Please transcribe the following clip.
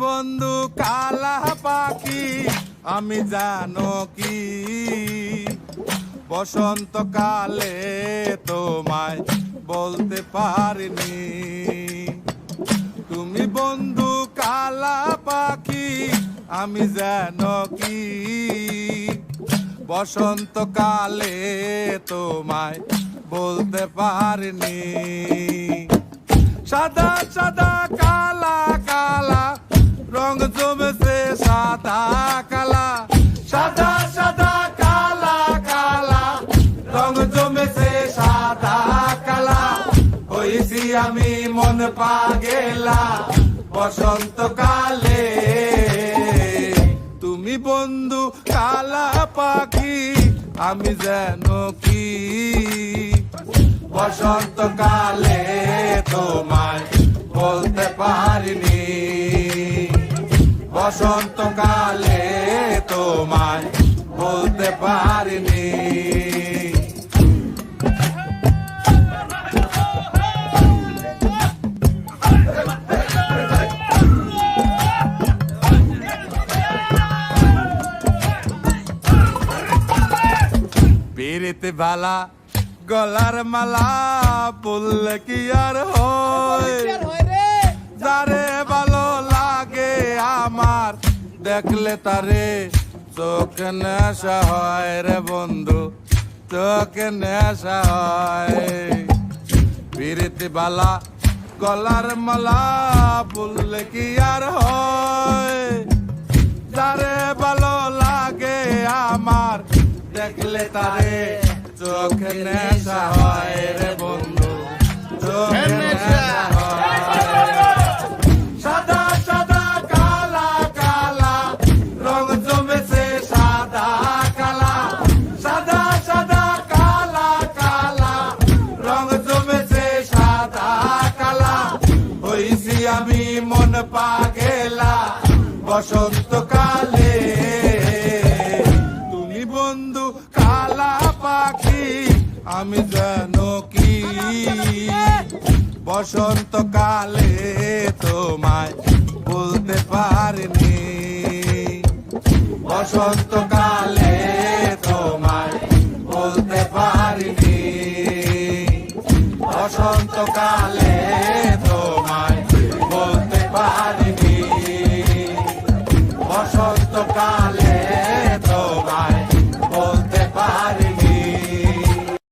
বন্ধু কালা পাখি আমি জানো কি বসন্তকালে তোমায় বলতে পারিনি। তুমি বন্ধু কালা পাখি আমি জানো কি বসন্তকালে তোমায় বলতে পারিনি। সাদা সাদা কালা কালা রং জমেছে সাদা কালা, সাদা সাদা কালা কালা রং জমেছে সাদা কালা। হইছি আমি মন পাগেলা বসন্তকালে। তুমি বন্ধু কালা পাখি আমি জানো কি বসন্তকালে তোমায় বলতে পারিনি। বসন্তকালে তোমায় বলতে পারিনি। পিরিতে ভালা গলার মালা বললে কি আর হয়, যারে ভালো লাগে আমার দেখলে তারে চোখে নেশা হয় রে বন্ধু, চোখে নেশা হয়। পিরিতে ভালা গলার মালা বললে কি আর হয়, যারে ভালো লাগে আমার দেখলে তারে চোখে নেশা হয় রে বন্ধু, চোখে নেশা হয়। সাদা সাদা কালা কালা রং জমেছে সাদা কালা, সাদা সাদা কালা কালা রং জমেছে সাদা কালা। হইছি আমি মন পাগেলা বসন্তকালে। তুমি বন্ধু কালা পাখি আমি জানো কি বসন্তকালে তোমায় বলতে পারিনি। বসন্তকালে তোমায় বলতে পারিনি। বসন্তকালে